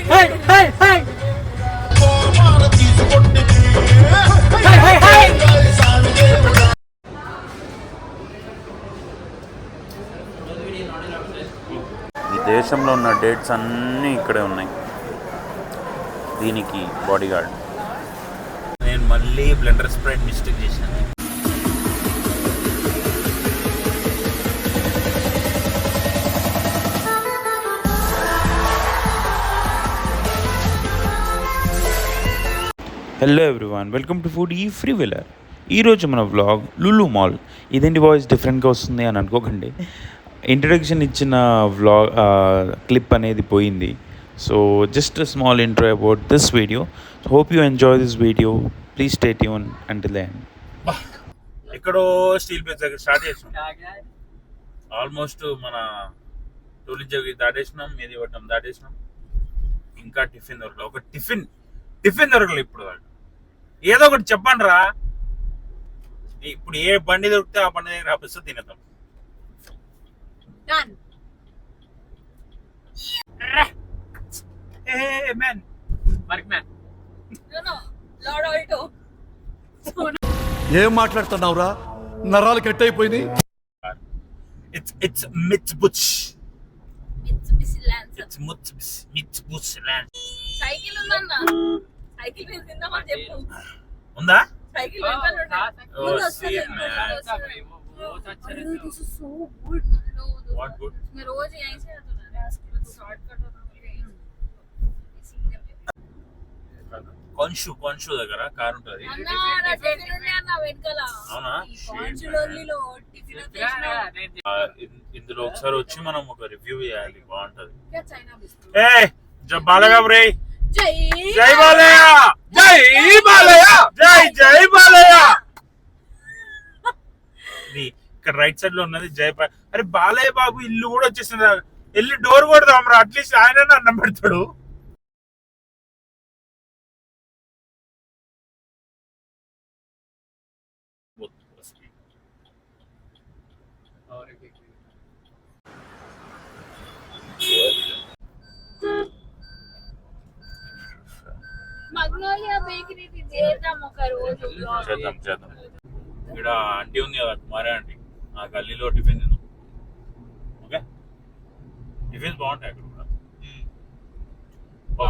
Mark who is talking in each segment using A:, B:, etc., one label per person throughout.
A: ఈ దేశంలో ఉన్న డేట్స్ అన్నీ ఇక్కడే ఉన్నాయి. దీనికి బాడీ గార్డ్. నేను మళ్ళీ బ్లెండర్ స్ప్రైట్ మిస్టేక్ చేశాను. Hello everyone, welcome to food ఈ ఫ్రీ వీలర్. ఈరోజు మన వ్లాగ్ లులు మాల్. ఇదేంటి వాయిస్ డిఫరెంట్గా వస్తుంది అని అనుకోకండి. ఇంట్రడక్షన్ ఇచ్చిన వ్లాగ్ క్లిప్ అనేది పోయింది. So just small intro about this video. Hope you enjoy this video. Please stay tune until then. ఎక్కడో స్టీల్ ప్లేస్ దగ్గర స్టార్ట్ చేసాం. ఆల్మోస్ట్ మన టూలింగ్ దాటేసినాం, మేదిపట్నం దాటేసినాం. ఇంకా టిఫిన్ దొరకలేదు. ఒక టిఫిన్ దొరకలేదు ఇప్పుడు దాకా. ఏదో ఒకటి చెప్పండి రా. ఇప్పుడు ఏ బండి దొరికితే ఆ బండి దగ్గర ఆపిస్తే తినేద్దాం.
B: ఏం మాట్లాడుతున్నావురా? నరాలు కట్ అయిపోయింది.
A: It's Mitsubishi.
C: సైకిల్ ఉందన్నా, సైకిల్ మీద తిందామని చెప్పు.
A: ఉందా?
C: సైకిల్ రోజు
A: కొంచు దగ్గర కార్ ఉంటుంది. అవునా? ఇందులో ఒకసారి వచ్చి మనం ఒక రివ్యూ చేయాలి. బాగుంటది. బాలయ్య, జై బాలయ్య, జై బాలయ్య, జై బాలయ్య. ఇక్కడ రైట్ సైడ్ లో ఉన్నది జై. అరే బాలయ్య బాబు ఇల్లు కూడా వచ్చేసింది. వెళ్ళి డోర్ కొడదాం రా, అట్లీస్ట్ ఆయన అన్నం పెడతాడు. చేద్దాం. ఇక్కడ ఆంటీ ఉంది కదా, కుమారి ఆంటీ. ఆ గల్లీలో టిఫిన్ తిందాం. ఓకే, టిఫిన్స్ బాగుంటాయి అక్కడ కూడా.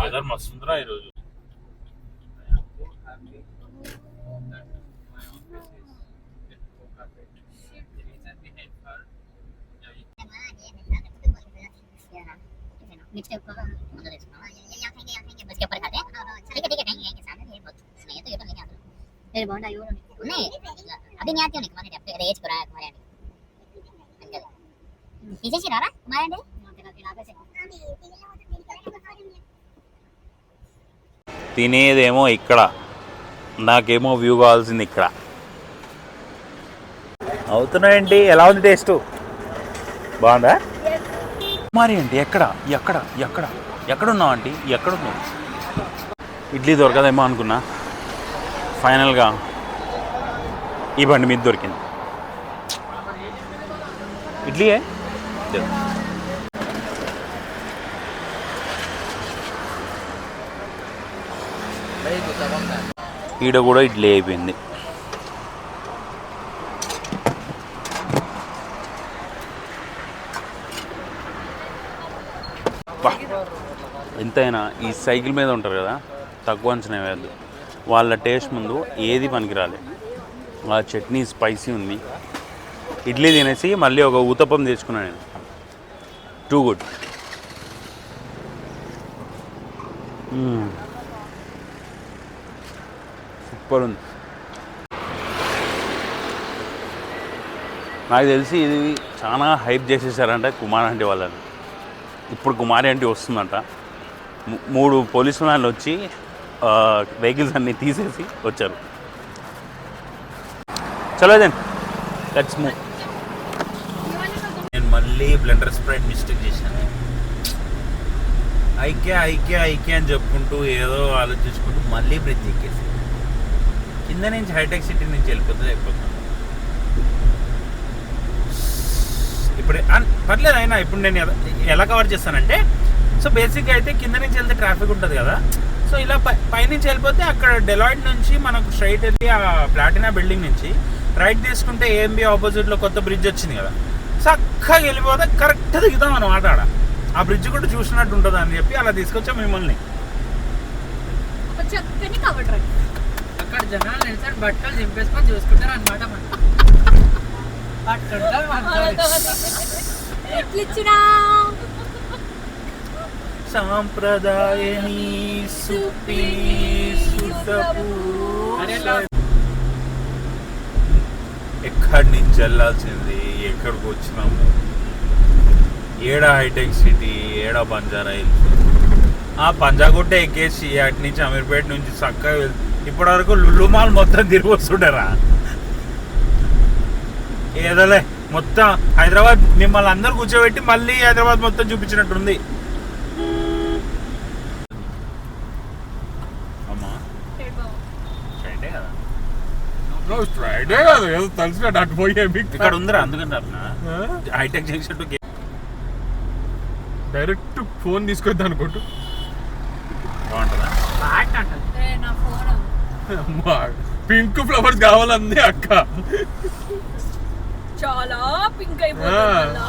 A: వెదర్ మస్తు ఉందిరా ఈరోజు. తినేదేమో ఇక్కడ, నాకేమో వ్యూ కావాల్సింది ఇక్కడ. అవుతున్నాయండి. ఎలా ఉంది టేస్ట్? బాగుందా? మరి అంటే ఎక్కడున్నావు ఆంటీ? ఎక్కడున్నావు? ఇడ్లీ దొరకదేమో అనుకున్నా. ఫైనల్గా ఈ బండి మీద దొరికింది. ఇడ్లీయే. ఈడ కూడా ఇడ్లీ అయిపోయింది. ఎంతైనా ఈ సైకిల్ మీద ఉంటారు కదా, తక్కువ అంచనా వేయద్దు. వాళ్ళ టేస్ట్ ముందు ఏది పనికిరాలే. ఆ చట్నీ స్పైసీ ఉంది. ఇడ్లీ తినేసి మళ్ళీ ఒక ఊతప్పం తెచ్చుకున్నాను నేను. Too good. సూపర్ ఉంది. నాకు తెలిసి ఇది చాలా హైప్ చేసేసారంట కుమార్ ఆంటీ వాళ్ళని. ఇప్పుడు కుమారి ఆంటీ వస్తుందంట. 3 పోలీసు వాళ్ళు వచ్చి వెహికల్స్ అన్నీ తీసేసి వచ్చారు. చలో దెన్ లెట్స్ మూవ్. నేను మళ్ళీ బ్లెండర్ స్ప్రైట్ మిస్టేక్ చేశాను. ఐకే అని చెప్పుకుంటూ ఏదో ఆలోచించుకుంటూ మళ్ళీ బ్రిడ్జ్ ఎక్కేసి కింద నుంచి హైటెక్ సిటీ నుంచి అయిపోతుంది. ఇప్పుడు పర్లేదు అయినా ఇప్పుడు నేను ఎలా కవర్ చేస్తానంటే సో బేసిక్గా అయితే కింద నుంచి వెళ్తే ట్రాఫిక్ ఉంటుంది కదా, సో ఇలా పైనుంచి వెళ్ళిపోతే అక్కడ డెలాయిట్ నుంచి మనకు స్ట్రైట్ వెళ్ళి ఆ ప్లాటినా బిల్డింగ్ నుంచి రైట్ తీసుకుంటే ఏఎంబి ఆపోజిట్లో కొత్త బ్రిడ్జ్ వచ్చింది కదా, చక్కగా వెళ్ళిపోతే కరెక్ట్ దిగుతాం అన్నమాట. ఆడ ఆ బ్రిడ్జ్ కూడా చూసినట్టు ఉంటుంది అని చెప్పి అలా తీసుకొచ్చాం మిమ్మల్ని.
C: చక్కని కవర్ డ్రైవ్
D: అక్కడ జనాలు నిలిచారు బట్టలు చింపేసుకొని చూసుకుంటారు అనమాట.
C: ఎట్లిచ్చినా
A: సాంప్రదాయని ఎక్కడి నుంచి వెళ్ళాల్సింది, ఎక్కడికి వచ్చినాము, ఏడా హైటెక్ సిటీ, ఏడా బంజారా హిల్స్, ఆ పంజాగుట్ట ఎక్కేసి అటు నుంచి అమీర్పేట నుంచి చక్కగా ఇప్పటి వరకు లుల్లు మాల్ మొత్తం తిరిగి వస్తుంటారా. ఏదోలే మొత్తం హైదరాబాద్ మిమ్మల్ని అందరూ కూర్చోబెట్టి మళ్ళీ హైదరాబాద్ మొత్తం చూపించినట్టుంది. అమ్మా స్ట్రైటే కదా,
B: ఫ్రైడే కాదు ఏదో తెలిసినట్టు అటు పోయే
A: ఇక్కడ ఉందిరా, అందుకంటే hitech junction to
B: direct phone తీసుకొద్దాం అనుకుంటూ
A: బాగుంటుందా?
C: నా ఫోన్
B: పింక్ ఫ్లవర్స్ కావాలంది అక్క.
C: చాలా పింక్ అయిపోతుంది.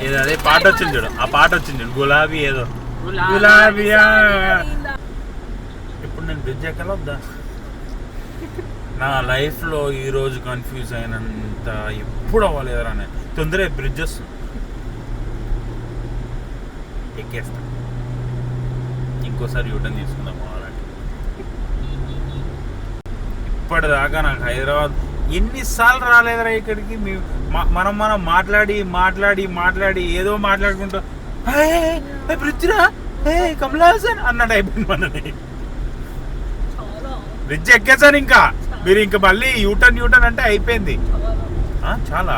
A: ఏదో అదే పాట వచ్చింది చూడు, ఆ పాట వచ్చింది చూడు, గులాబీ ఏదో గులాబీయా. ఇప్పుడు నేను బ్రిడ్జ్ ఎక్కాలా వద్దా? నా లైఫ్లో ఈరోజు కన్ఫ్యూజ్ అయినంత ఎప్పుడు అవ్వలేదురా. నేను తొందరగా బ్రిడ్జ్ వస్తుంది, ఎక్కేస్తా. ఇంకోసారి యూటర్న్ తీసుకుందాం కావాలంటే. ఇప్పటిదాకా నాకు హైదరాబాద్ ఎన్నిసార్లు రాలేదురా ఇక్కడికి. మనం మాట్లాడి మాట్లాడి మాట్లాడి ఏదో మాట్లాడుకుంటూ బ్రిడ్జ్రా కమలాసన్ అన్నట్టు అయిపోయింది మనది. బ్రిడ్జ్ ఎక్కేసాను ఇంకా, మీరు ఇంకా మళ్ళీ యూటర్న్ అంటే అయిపోయింది. చాలా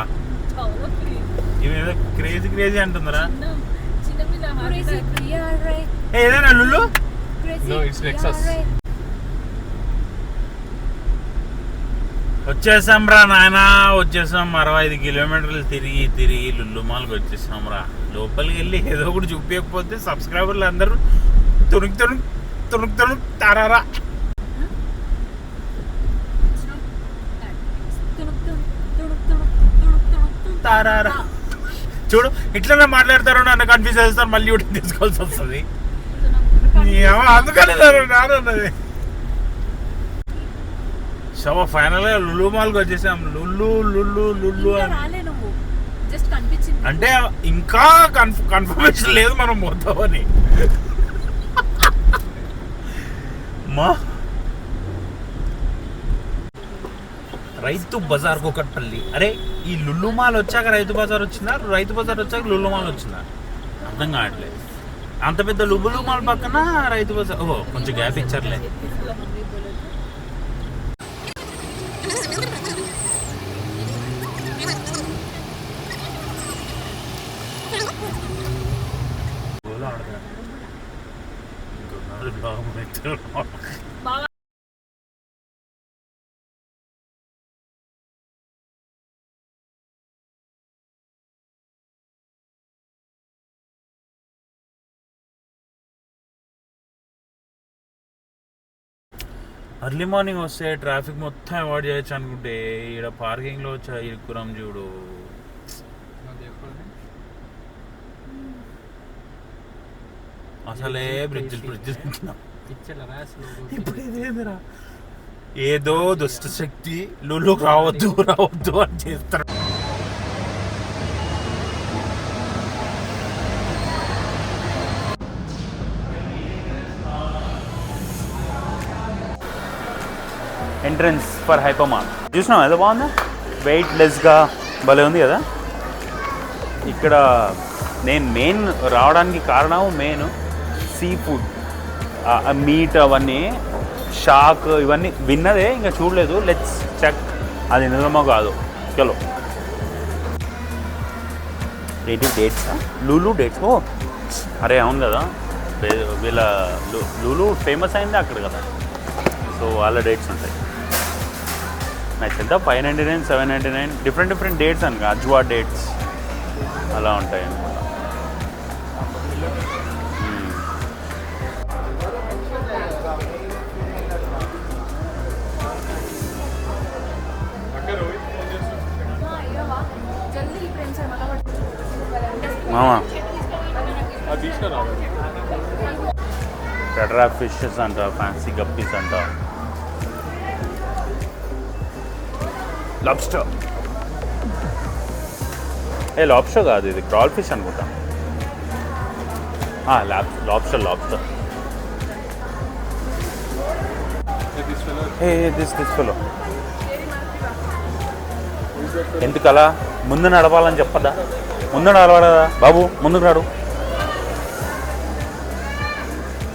A: ఇవేదో క్రేజీ అంటుందిరా. ఏదైనా లుల్లు వచ్చేసాం రా నాయన, వచ్చేసాం. 65 కిలోమీటర్లు తిరిగి లుల్లు మాల్కి వచ్చేసాం రా. లోపలికి వెళ్ళి ఏదో ఒకటి చూపించకపోతే సబ్స్క్రైబర్లు అందరూ తుణుకు తారారా. తారారా చూడు, ఇట్లనే మాట్లాడతారు, నన్ను కన్ఫ్యూజ్ చేస్తారు, మళ్ళీ యూట్యూబ్ తీసుకోవాల్సి వస్తుంది. అందుకని నాన్నది. సో ఫైనల్గా లుల్లు మాల్కి వచ్చేసాం. లుల్లు అంటే ఇంకా కన్ఫర్మేషన్ లేదు మనం పోతామని. మా రైతు బజార్ కూకట్పల్లి. అరే ఈ లుల్లు మాల్ వచ్చాక రైతు బజార్ వచ్చిందా, రైతు బజార్ వచ్చాక లుల్లు మాల్ వచ్చిందా అర్థం కావట్లేదు. అంత పెద్ద లుల్లు మాల్ పక్కన రైతు బజార్. ఓహో కొంచెం గ్యాప్ ఇచ్చారులే. అర్లీ మార్నింగ్ వస్తే ట్రాఫిక్ మొత్తం అవాయిడ్ చేయొచ్చు అనుకుంటే ఇక్కడ పార్కింగ్లో వచ్చా ఇరుకురం చూడు. అసలే బ్రిడ్జ్ ఇప్పుడు ఇదేందిరా, ఏదో దుష్ట శక్తి లుల్లుకు రావద్దు అని చేస్తారు. ఎంట్రన్స్ ఫర్ హైపర్మార్ట్ చూసినాం, ఏదో బాగుందా, వెయిట్ లెస్గా భలే ఉంది కదా. ఇక్కడ నేను మెయిన్ రావడానికి కారణం సీ ఫుడ్, మీట్, అవన్నీ షాక్ ఇవన్నీ విన్నదే, ఇంకా చూడలేదు. లెట్స్ చెక్ అది నిజమో కాదు. చలో ఏంటి డేట్స్, లూలు డేట్స్. ఓ అరే అవును కదా, వీళ్ళ లూలు ఫేమస్ అయింది అక్కడ కదా, సో వాళ్ళ డేట్స్ ఉంటాయి. నాకు ఎంత 599, 799 డిఫరెంట్ డేట్స్ అనుక, అజ్వా డేట్స్ అలా ఉంటాయి అనమాట. మామా
B: అది తీసుకురా
A: పెడ్రా ఫిషెస్ అంట, ఫ్యాన్సీ గప్పీస్ అంట, లాబ్స్టర్. లాబ్స్టర్ కాదు, ఇది క్రాల్ ఫిష్ అనుకుంటా. లాబ్స్టర్. తీసుకెళ్ళు. ఎందుకలా ముందు నడపాలని చెప్పదా? ముందు నడవడా బాబు? ముందుకు నడు.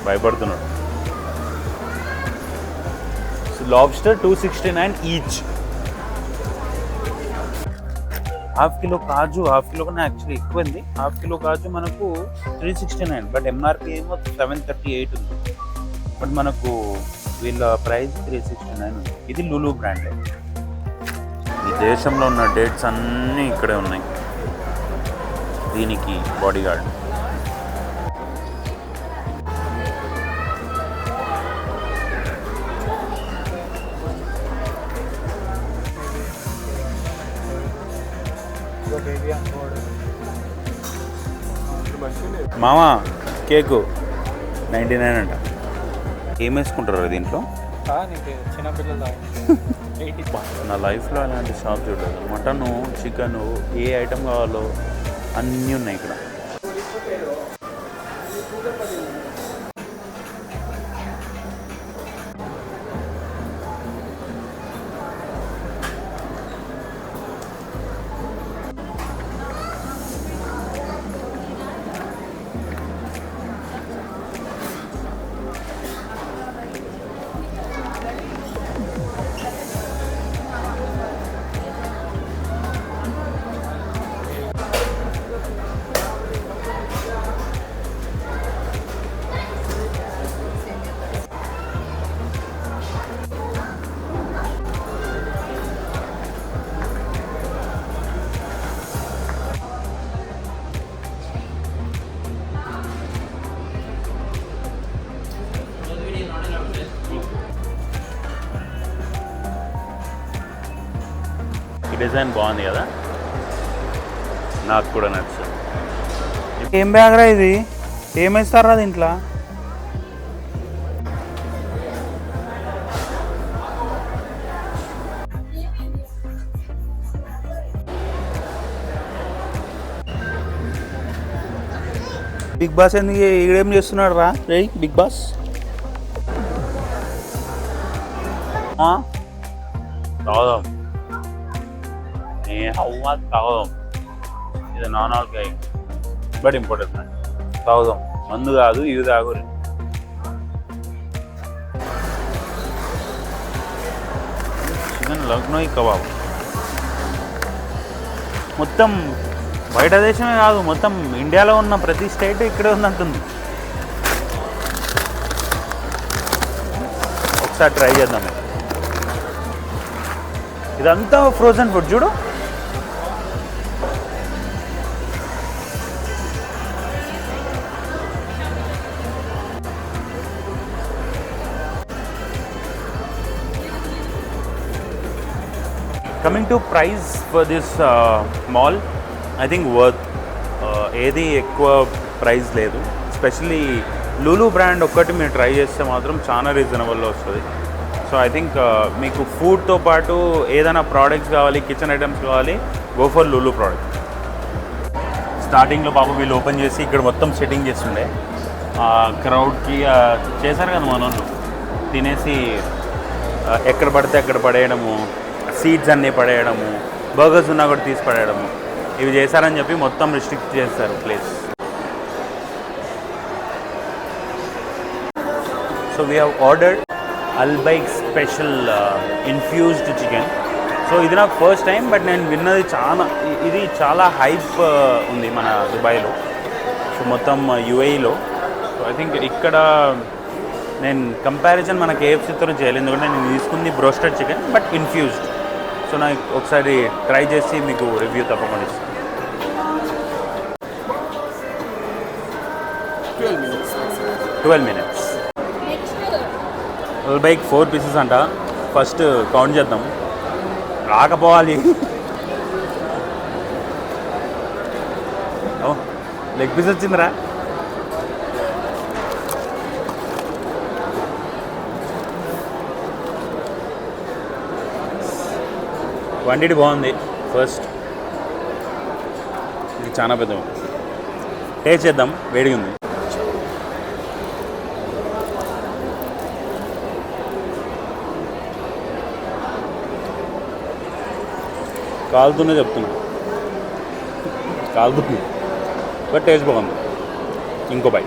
A: భయపడుతున్నాడు. Lobster 269 each. హాఫ్ కిలో కాజు, హాఫ్ కిలో కన్నా యాక్చువల్లీ ఎక్కువైంది. హాఫ్ కిలో కాజు మనకు 369, బట్ ఎంఆర్పి ఏమో 738 ఉంది. బట్ మనకు వీళ్ళ ప్రైస్ 369 ఉంది. ఇది లులు బ్రాండ్. ఈ దేశంలో ఉన్న డేట్స్ అన్నీ ఇక్కడే ఉన్నాయి. దీనికి బాడీ గార్డ్. మామా కేకు 99 అంట. ఏం వేసుకుంటారు దీంట్లో? నా లైఫ్లో అలాంటి షాప్ చూడలేదు. మటను, చికెను, ఏ ఐటమ్ కావాలో అన్నీ ఉన్నాయి ఇక్కడ. డిజైన్ బాగుంది కదా, నాకు కూడా నచ్చింది. ఏం బ్యాగ్ రా ఇది? ఏమేస్తారా దీంట్లో? బిగ్ బాస్ ఎందుకు ఈడేం చేస్తున్నాడు రా రే? బిగ్ బాస్ తాగుదాం. తాగుదాం. ఇది నాన్ ఆల్కహాలిక్ బట్ ఇంపార్టెంట్. తాగుదాం. మందు కాదు, ఇవి తాగు. Chicken Lucknowi kebab. మొత్తం బయట దేశమే కాదు, మొత్తం ఇండియాలో ఉన్న ప్రతి స్టేట్ ఇక్కడే ఉందంటుంది. ఒకసారి ట్రై చేద్దాం. ఇదంతా ఫ్రోజన్ ఫుడ్ చూడు. Coming to price for this mall, I think worth. ఏది ఎక్కువ ప్రైస్ లేదు. ఎస్పెషల్లీ లులు బ్రాండ్ ఒక్కటి మీరు ట్రై చేస్తే మాత్రం చాలా రీజనబుల్లో వస్తుంది. సో ఐ థింక్ మీకు ఫుడ్తో పాటు ఏదైనా ప్రోడక్ట్స్ కావాలి, కిచెన్ ఐటమ్స్ కావాలి, గో ఫర్ లులు ప్రోడక్ట్. స్టార్టింగ్లో పాప వీళ్ళు ఓపెన్ చేసి ఇక్కడ మొత్తం సెట్టింగ్ చేస్తుండే. క్రౌడ్కి చేశారు కదా మన వాళ్ళు, తినేసి ఎక్కడ పడితే అక్కడ పడేయడము, సీట్స్ అన్నీ పడేయడము, బర్గర్స్ ఉన్నా కూడా తీసి పడేయడము, ఇవి చేశారని చెప్పి మొత్తం రిస్ట్రిక్ట్ చేస్తారు place. So we have ordered Albaik special infused chicken. So ఇది నాకు ఫస్ట్ టైం, బట్ నేను విన్నది ఇది చాలా హైప్ ఉంది మన దుబాయ్లో, సో మొత్తం యుఏఈలో. సో ఐ థింక్ ఇక్కడ నేను కంపారిజన్ మన KFCతో చేయలేదు, ఎందుకంటే నేను తీసుకుంది broasted chicken but infused. So నాకు ఒకసారి ట్రై చేసి మీకు రివ్యూ తప్పకుండా ఇస్తాను. 12 minutes. బైక్ 4 pieces అంట. ఫస్ట్ కౌంట్ చేద్దాం, రాకపోవాలి. లెగ్ పీస్ వచ్చిందిరా. క్వాంటిటీ బాగుంది. ఫస్ట్ ఇది చాలా పెద్ద. టేస్ట్ చేద్దాం, వేడిగా ఉంది. కాలుతూనే చెప్తున్నా, కాలుతుంది, బట్ టేస్ట్ బాగుంది. ఇంకో బై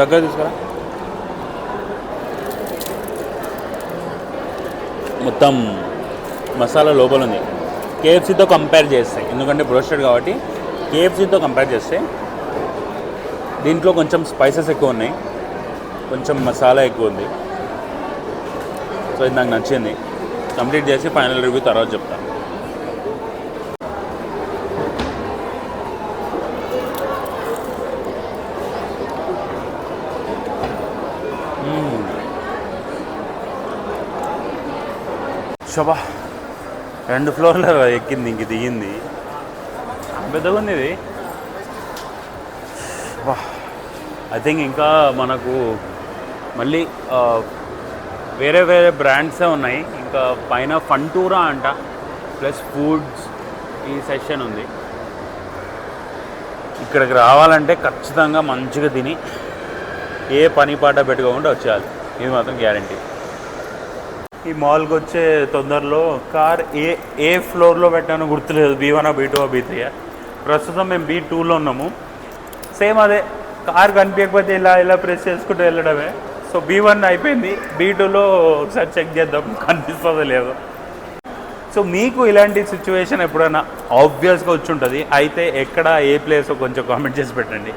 A: దగ్గర తీసుకురా. మొత్తం మసాలా లోపల ఉంది. కేఎఫ్సీతో కంపేర్ చేస్తే, ఎందుకంటే బ్రోస్టెడ్ కాబట్టి కేఎఫ్సీతో కంపేర్ చేస్తే దీంట్లో కొంచెం స్పైసెస్ ఎక్కువ ఉన్నాయి, కొంచెం మసాలా ఎక్కువ ఉంది. సో ఇది నాకు నచ్చింది. కంప్లీట్ చేసి ఫైనల్ రివ్యూ తర్వాత చెప్తాను. శోభా 2 ఫ్లోర్ల ఎక్కింది, ఇంక దిగింది. పెద్దగా ఉంది ఇది. ఐ థింక్ ఇంకా మనకు మళ్ళీ వేరే వేరే బ్రాండ్సే ఉన్నాయి. ఇంకా పైన ఫంటూరా అంట, ప్లస్ ఫుడ్స్ ఈ సెక్షన్ ఉంది. ఇక్కడికి రావాలంటే ఖచ్చితంగా మంచిగా తిని ఏ పని పాట పెట్టుకోకుండా వచ్చేయాలి, ఇది మాత్రం గ్యారంటీ. ఈ మాల్కి వచ్చే తొందరలో కార్ ఏ ఫ్లోర్లో పెట్టానో గుర్తులేదు, B1 B2 B3. ప్రస్తుతం మేము B2లో ఉన్నాము. సేమ్ అదే, కార్ కనిపించకపోతే ఇలా ప్రెస్ చేసుకుంటూ వెళ్ళడమే. సో B1 అయిపోయింది, B2లో ఒకసారి చెక్ చేద్దాం కనిపిస్తుందో లేదో. సో మీకు ఇలాంటి సిచ్యువేషన్ ఎప్పుడైనా ఆబ్వియస్గా వచ్చి ఉంటుంది, అయితే ఎక్కడ ఏ ప్లేసో కొంచెం కామెంట్ చేసి పెట్టండి.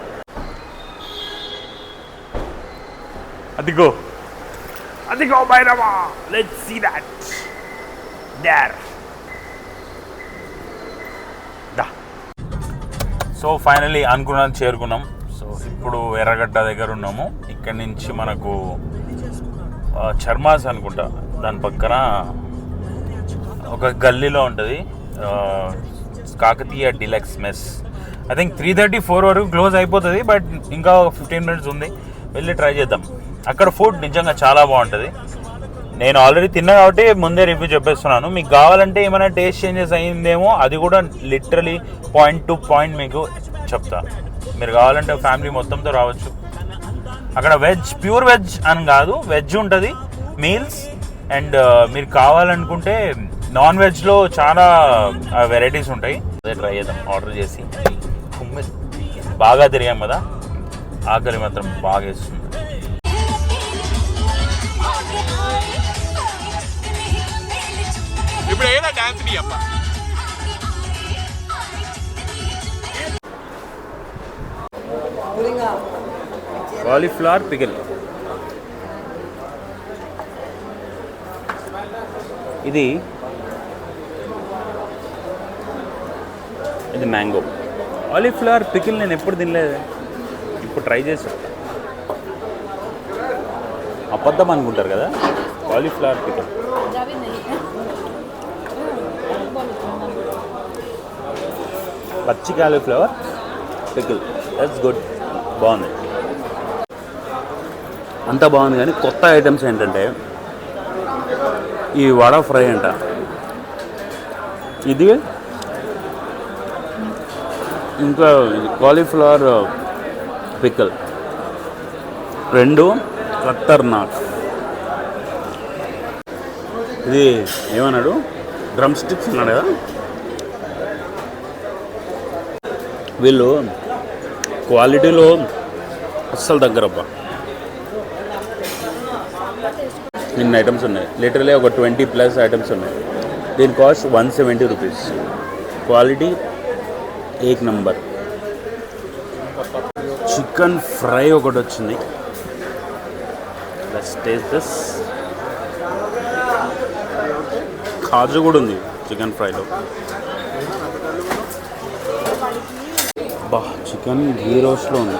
A: అదిగో Bhairava, let's see that there. So finally అనుకున్నాను, చేరుకున్నాం. సో ఇప్పుడు ఎర్రగడ్డ దగ్గర ఉన్నాము. ఇక్కడి నుంచి మనకు చర్మాస్ అనుకుంటా, దాని పక్కన ఒక గల్లీలో ఉంటుంది Kakatiya deluxe mess. I think 3:34 వరకు క్లోజ్ అయిపోతుంది, బట్ ఇంకా 15 మినిట్స్ ఉంది, వెళ్ళి ట్రై చేద్దాం. అక్కడ ఫుడ్ నిజంగా చాలా బాగుంటుంది. నేను ఆల్రెడీ తిన్నా కాబట్టి ముందే రివ్యూ చెప్పేస్తున్నాను. మీకు కావాలంటే ఏమైనా టేస్ట్ చేంజెస్ అయ్యిందేమో, అది కూడా లిటరలీ పాయింట్ టు పాయింట్ మీకు చెప్తా. మీరు కావాలంటే ఫ్యామిలీ మొత్తంతో రావచ్చు. అక్కడ వెజ్, ప్యూర్ వెజ్ అని కాదు, వెజ్ ఉంటుంది మీల్స్. అండ్ మీరు కావాలనుకుంటే నాన్ వెజ్లో చాలా వెరైటీస్ ఉంటాయి. అదే ట్రై చేద్దాం ఆర్డర్ చేసి. బాగా తిరిగాం కదా, ఆకలి మాత్రం బాగా వేస్తుంది.
B: ఇప్పుడు ఏదా డాన్స్ నీ అప్ప
A: కాలీఫ్లవర్ పికిల్. ఇది మ్యాంగో. కాలీఫ్లవర్ పికిల్ నేను ఎప్పుడు తినలేదు, ఇప్పుడు ట్రై చేసా. అబద్ధం అనుకుంటారు కదా, కాలీఫ్లవర్ పికిల్. పచ్చి కాలీఫ్లవర్ పికిల్, దట్స్ గుడ్, బాగుంది. అంతా బాగుంది. కానీ కొత్త ఐటమ్స్ ఏంటంటే ఈ వడ ఫ్రై అంట, ఇది ఇంకా కాలీఫ్లవర్ పికిల్, రెండు ఖతర్నాక్. ఇది ఏమన్నాడు, డ్రమ్ స్టిక్స్ అన్నాడు కదా. వీళ్ళు క్వాలిటీలో అస్సలు దగ్గరబ్బా. ఇన్ని ఐటమ్స్ ఉన్నాయి, లిటరలీ ఒక 20+ ఐటమ్స్ ఉన్నాయి. దీని కాస్ట్ 170 రూపీస్. క్వాలిటీ ఏక్ నంబర్. చికెన్ ఫ్రై ఒకటి వచ్చింది, లెట్స్ టేస్ట్ దిస్. కాజు కూడా ఉంది చికెన్ ఫ్రైలో. బా, చికెన్ ఘీ రోస్ట్లో ఉంది.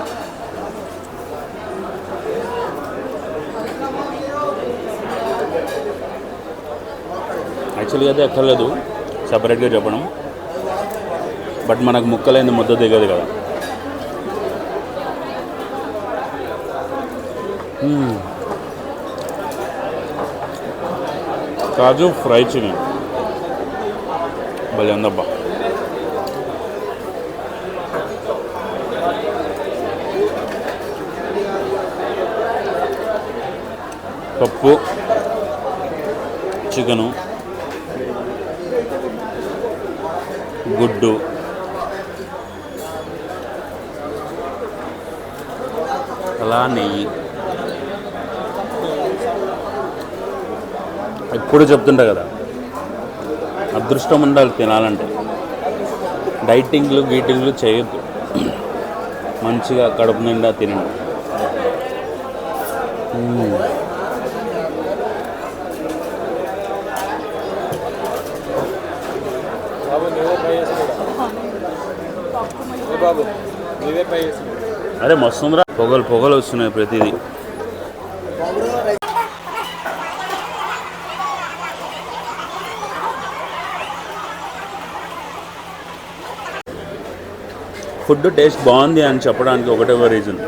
E: యాక్చువల్గా అయితే ఎక్కర్లేదు సపరేట్గా చెప్పడం, బట్ మనకు ముక్కలైంది ముద్ద దిగదు కదా. కాజు ఫ్రై చికెన్ భలే ఉందబ్బా. పప్పు, చికెను, గుడ్డు, అలా నెయ్యి. ఎప్పుడు చెప్తుంటా కదా, అదృష్టం ఉండాలి తినాలంటే. డైటింగ్లు గీటింగ్లు చేయొద్దు, మంచిగా కడుపు నిండా తినండి. అరే మస్తుందిరా, పొగలు పొగలు వస్తున్నాయి ప్రతిదీ. ఫుడ్ టేస్ట్ బాగుంది అని చెప్పడానికి ఒకటే రీజన్,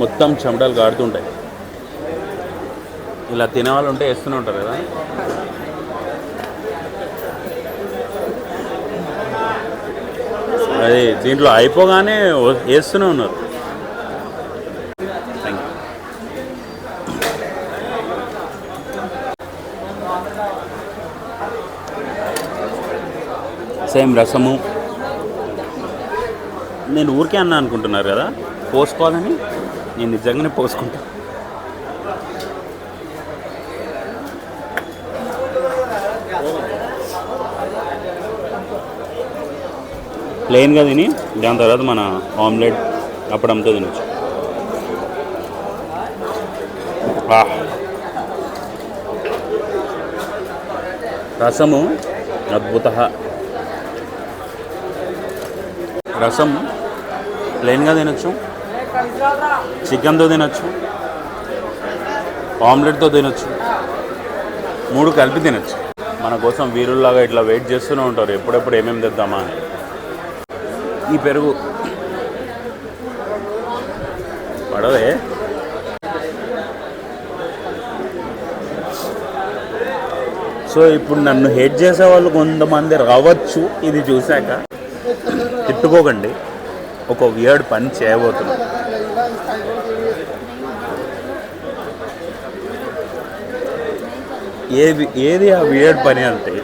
E: మొత్తం చెమటలు కారుతుంటాయి. ఇలా తినేవాళ్ళు ఉంటే వేస్తూనే ఉంటారు కదా. అది దీంట్లో అయిపోగానే వేస్తూనే ఉన్నారు. Thank you. సేమ్ రసము. నేను ఊరికే అన్నా అనుకుంటున్నారు కదా పోసుకోవాలని, నేను నిజంగానే పోసుకుంటా. ప్లెయిన్గా తిని దాని తర్వాత మన ఆమ్లెట్ అప్పడంతో తినచ్చు. రసము అద్భుత. రసం ప్లెయిన్గా తినచ్చు, చికెన్తో తినచ్చు, ఆమ్లెట్తో తినచ్చు, 3 కలిపి తినచ్చు. మన కోసం వీరుల్లాగా ఇట్లా వెయిట్ చేస్తూనే ఉంటారు ఎప్పుడెప్పుడు ఏమేమి తెద్దామా అని. ఈ పెరుగు పడవే. సో ఇప్పుడు నన్ను హేట్ చేసే వాళ్ళు కొంతమంది రావచ్చు ఇది చూశాక. తిట్టుకోకండి, ఒక వియర్డ్ పని చేయబోతున్నా. ఏది ఆ వియర్డ్ పని అంటే,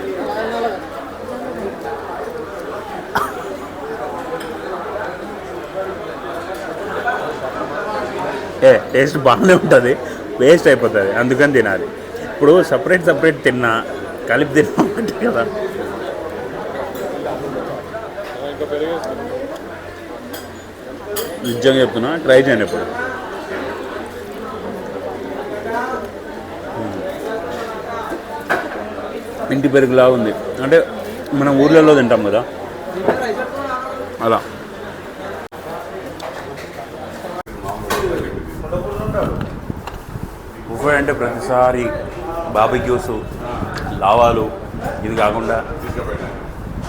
E: టేస్ట్ బాగానే ఉంటుంది, వేస్ట్ అయిపోతుంది, అందుకని తినాలి. ఇప్పుడు సపరేట్ తిన్నా కలిపి తిన్నామంటే కదా. నిజంగా చెప్తున్నా, ట్రై చేయండి ఇప్పుడు. ఇంటి పెరుగులా ఉంది అంటే మనం ఊర్లలో తింటాం కదా అలా. బుఫే అంటే ప్రతిసారి బార్బిక్యూస్, లావాలు, ఇది కాకుండా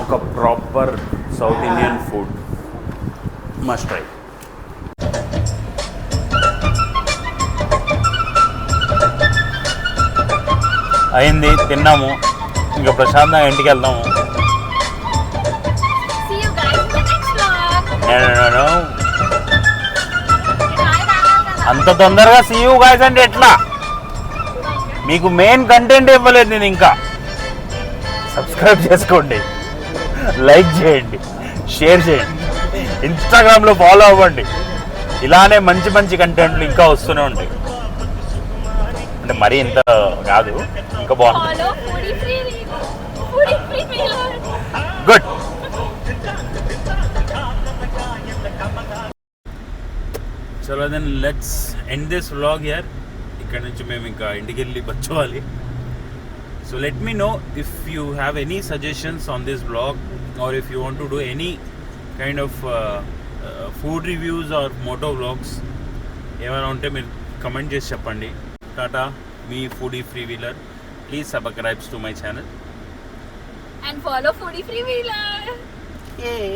E: ఒక proper south Indian food must try. అయింది, తిన్నాము, ఇంకా ప్రశాంతంగా ఇంటికి వెళ్దాము. అంత తొందరగా సీ యూ గైస్ అంటే ఎట్లా? మీకు మెయిన్ కంటెంట్ ఇవ్వలేదు నేను ఇంకా. సబ్స్క్రైబ్ చేసుకోండి, లైక్ చేయండి, షేర్ చేయండి, ఇన్స్టాగ్రామ్లో ఫాలో అవ్వండి. ఇలానే మంచి మంచి కంటెంట్లు ఇంకా వస్తూనే ఉంటాయి. అంటే మరీ ఇంత కాదు, ఇంకా బాగుంటుంది. గుడ్. చలో then let's end this vlog here. ఇక్కడ నుంచి మేము ఇంకా ఇంటికి వెళ్ళి బచ్చోవాలి. So let me know if you have any suggestions on this vlog, or if you want to do any kind of food reviews or moto vlogs ఏమైనా ఉంటే మీరు కమెంట్ చేసి చెప్పండి. టాటా, మీ foodie free wheeler. Please subscribes to my channel.
C: And follow Foodie Free Wheeler. Yay!